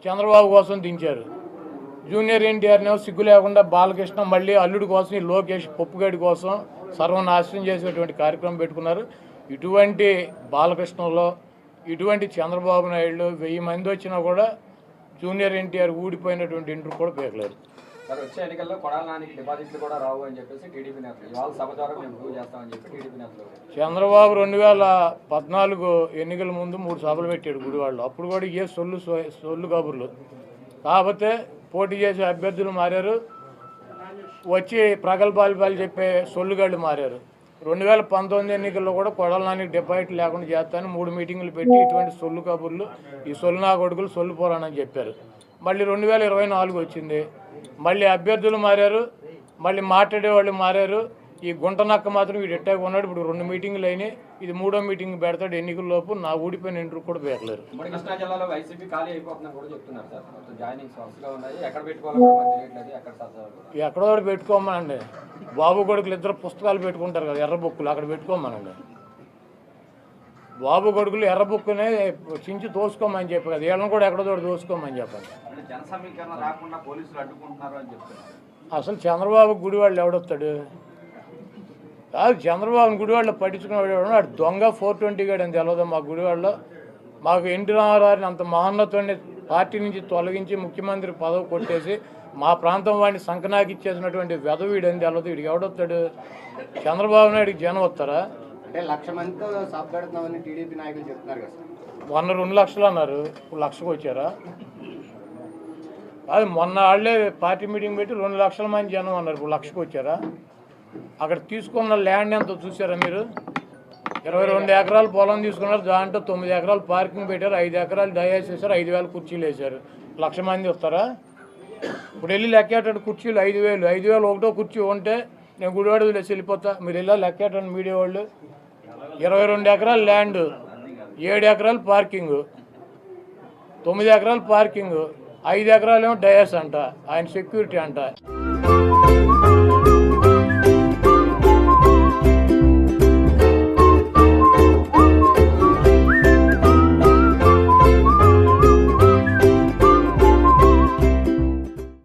చంద్రబాబు కోసం దించారు. జూనియర్ ఎన్టీఆర్నేమో సిగ్గు లేకుండా బాలకృష్ణ మళ్ళీ అల్లుడి కోసం, ఈ లోకేష్ పప్పుగడి కోసం సర్వనాశనం చేసేటువంటి కార్యక్రమం పెట్టుకున్నారు. ఇటువంటి బాలకృష్ణలో ఇటువంటి చంద్రబాబు నాయుడు 1000 మంది వచ్చినా కూడా జూనియర్ ఎన్టీఆర్ ఊడిపోయినటువంటి ఇంటర్ కూడా పేర్లేరు. సార్, వచ్చే ఎన్నికల్లో కొడాలి నానికి డిపాజిట్లు కూడా రావు అని చెప్పేసి టీడీపీ నేతలు ఇవాళ సభ ద్వారా మేము ప్రూవ్ చేస్తామని చెప్పి టీడీపీ నేతలు. చంద్రబాబు 2014 ఎన్నికల ముందు 3 సభలు పెట్టాడు గుడివాడలో. అప్పుడు కూడా ఏ సొల్లు కబుర్లు. కాకపోతే పోటీ చేసే అభ్యర్థులు మారారు, వచ్చి ప్రగల్భాలు చెప్పే సొల్లుగాళ్ళు మారారు. 2019 ఎన్నికల్లో కూడా కొడాలి నానికి డిపాజిట్ లేకుండా చేస్తానని 3 మీటింగులు పెట్టి ఇటువంటి సొల్లు కబుర్లు, ఈ సొల్లు నా కొడుకులు సొల్లు పోరానని చెప్పారు. మళ్ళీ 2024 వచ్చింది, మళ్ళీ అభ్యర్థులు మారారు, మళ్ళీ మాట్లాడేవాళ్ళు మారారు. ఈ గుంటనక్క మాత్రం వీడు ఎట్టాగా ఉన్నాడు. ఇప్పుడు 2 మీటింగులు అయినాయి, ఇది 3వ మీటింగ్ పెడతాడు. ఎన్నికల్లోపు నా ఊడిపోయిన ఇంటర్ కూడా పేర్లేరు. కృష్ణా జిల్లాలో వైసీపీ ఖాళీ అయిపోతుందని కూడా చెప్తున్నారు సార్. జాయినింగ్స్ వరుసగా ఉన్నాయి, ఎక్కడ పెట్టుకోవాలని ఎక్కడో పెట్టుకోమనండి. బాబు కొడుకులు 2 పుస్తకాలు పెట్టుకుంటారు కదా, ఎర్ర బుక్కులు, అక్కడ పెట్టుకోమనండి. బాబు కొడుకులు ఎర్ర బుక్కునే చించి తోసుకోమని చెప్పి కదా, వీళ్ళని కూడా ఎక్కడో దోసుకోమని చెప్పండి. జన సమీకరణ రాకుండా పోలీసులు అడ్డుకుంటున్నారు అని చెప్తున్నారు. అసలు చంద్రబాబు గుడివాళ్ళు ఎవడొస్తాడు? కాదు, చంద్రబాబు గుడివాళ్ళు పట్టించుకునేవాడు వాడు దొంగ 420 గాడు అని తెలియదు. మా గుడివాళ్ళలో మాకు ఎన్టీ రామారావుని అంత మహోన్నతుడిని పార్టీ నుంచి తొలగించి ముఖ్యమంత్రి పదవి కొట్టేసి మా ప్రాంతం వాడిని సంకనాకి ఇచ్చేసినటువంటి వెధవీడు అని తెలియదు. వీడికి ఎవడొస్తాడు? చంద్రబాబు నాయుడికి జనం వస్తారా? అంటే 1,00,000 మందితో సాప్ పెడుతున్నామని టీడీపీ నాయకులు చెప్తున్నారు కదా సార్. మొన్న 2 లక్షలు అన్నారు, ఇప్పుడు 1,00,000కి వచ్చారా? అది మొన్న వాళ్ళే పార్టీ మీటింగ్ పెట్టి 2 లక్షల మంది జనం అన్నారు, ఇప్పుడు 1,00,000కి వచ్చారా? అక్కడ తీసుకున్న ల్యాండ్ ఎంతో చూసారా మీరు? 22 ఎకరాలు పొలం తీసుకున్నారు, దాంట్లో 9 ఎకరాలు పార్కింగ్ పెట్టారు, 5 ఎకరాలు డయాస్ వేశారు, 5,000 కుర్చీలు వేశారు. 1,00,000 మంది వస్తారా? ఇప్పుడు వెళ్ళి లెక్కేటాడు కుర్చీలు 5,000. 5,000 ఒకటో కుర్చీ ఉంటే నేను గుడివాడ వదిలేసి వెళ్ళిపోతా. మీరు వెళ్ళా లెక్కేటండి మీడియా వాళ్ళు. 22 ఎకరాలు ల్యాండ్, 7 ఎకరాలు పార్కింగ్, 9 ఎకరాలు పార్కింగ్, 5 ఎకరాలు ఏమో డయాస్ అంట, ఆయన సెక్యూరిటీ అంట.